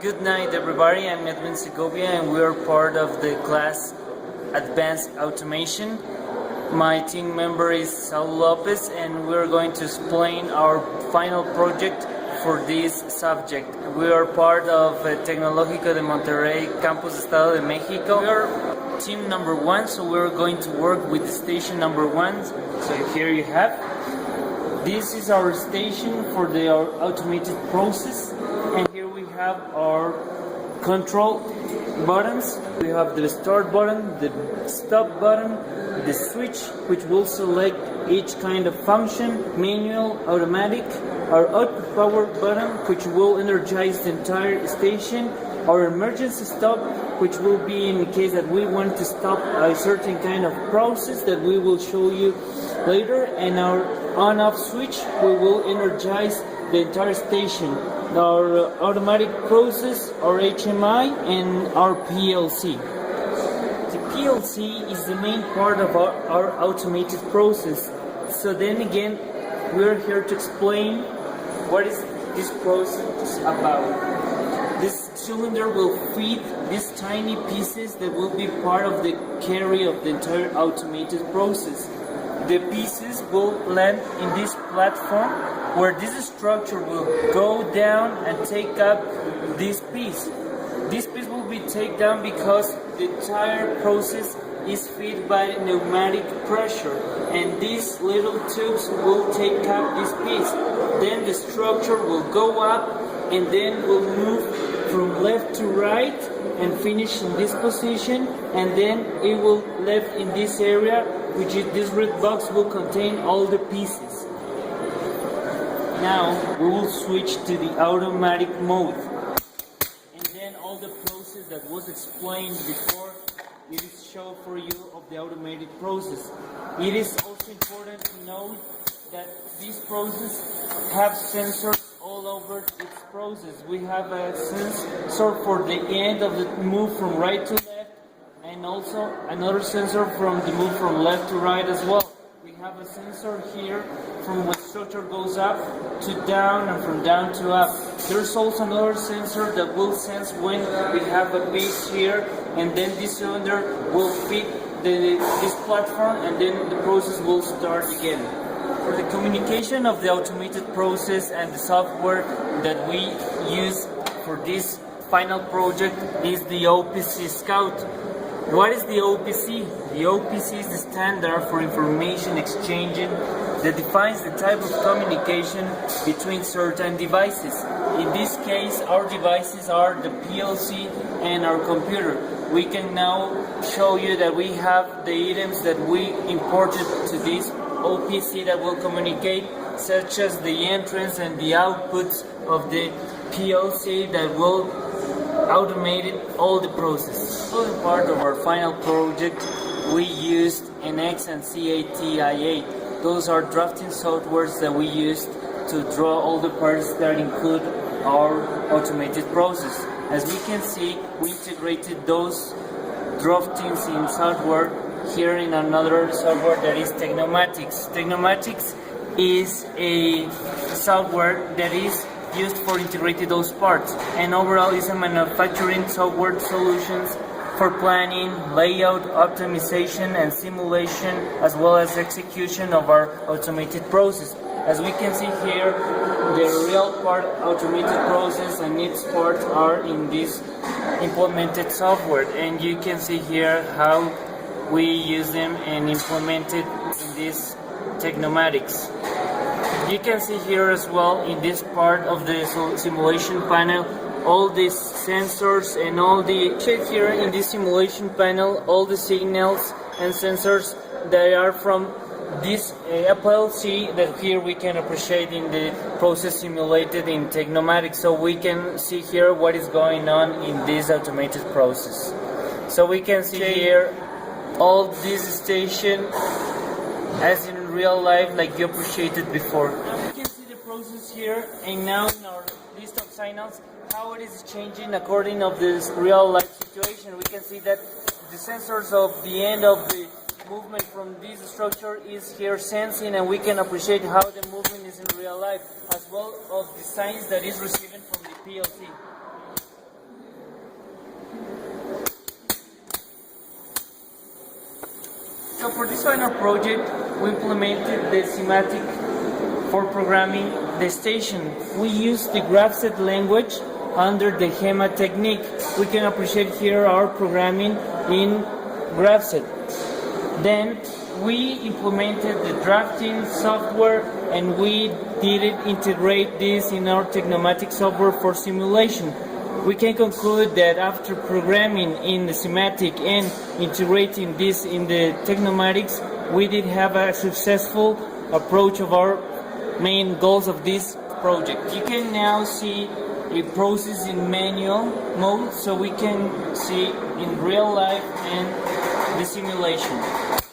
Good night, everybody. I'm Edwin Segovia, and we are part of the class Advanced Automation. My team member is Saul Lopez, and we're going to explain our final project for this subject. We are part of Tecnológico de Monterrey, campus Estado de Mexico. We are team number 1, so we're going to work with station number 1. So here you have. This is our station for our automated process, and here we have our control buttons. We have the start button, the stop button, the switch, which will select each kind of function, manual, automatic, our output power button, which will energize the entire station, our emergency stop, which will be in the case that we want to stop a certain kind of process that we will show you later, and our on-off switch, we will energize the entire station, our automatic process, our HMI, and our PLC. The PLC is the main part of our automated process. So then again, we're here to explain what is this process about. This cylinder will feed these tiny pieces that will be part of the carry of the entire automated process. The pieces will land in this platform where this structure will go down and take up this piece. This piece will be taken down because the entire process is fed by pneumatic pressure, and these little tubes will take up this piece. Then the structure will go up and then will move from left to right and finish in this position, and then it will left in this area, which is this red box will contain all the pieces. Now we will switch to the automatic mode, and then all the process that was explained before, it is shown for you of the automated process. It is also important to note that this process have sensors all over its process. We have a sensor for the end of the move from right to left, and also another sensor from the move from left to right as well. We have a sensor here from when structure goes up to down and from down to up. There's also another sensor that will sense when we have a base here, and then this cylinder will feed this platform, and then the process will start again. For the communication of the automated process and the software that we use for this final project is the OPC Scout. What is the OPC? The OPC is the standard for information exchanging that defines the type of communication between certain devices. In this case, our devices are the PLC and our computer. We can now show you that we have the items that we imported to this OPC that will communicate, such as the entrance and the outputs of the PLC that will automate all the process. So the part of our final project, we used NX and CATI8. Those are drafting softwares that we used to draw all the parts that include our automated process. As we can see, we integrated those draftings in software here in another software that is Technomatics. Technomatics is a software that is used for integrating those parts, and overall is a manufacturing software solutions for planning, layout, optimization, and simulation, as well as execution of our automated process. As we can see here, the real part automated process and its parts are in this implemented software, and you can see here how we use them and implement it in this Technomatics. You can see here as well in this part of the simulation panel all these sensors and all the check here in this simulation panel all the signals and sensors that are from this PLC that here we can appreciate in the process simulated in Technomatics. So we can see here what is going on in this automated process. So we can see here all this station as in real life, like you appreciated before. Now you can see the process here, and now in our list of signals, how it is changing according of this real life situation. We can see that the sensors of the end of the movement from this structure is here sensing, and we can appreciate how the movement is in real life, as well as the signs that is receiving from the PLC. for this final project, we implemented the semantic for programming the station. We use the GraphSet language under the HEMA technique. We can appreciate here our programming in GraphSet. Then we implemented the drafting software and we did integrate this in our Technomatic software for simulation. We can conclude that after programming in the semantic and integrating this in the Technomatics, we did have a successful approach of our main goals of this project. You can now see a process in manual mode, so we can see in real life and the simulation.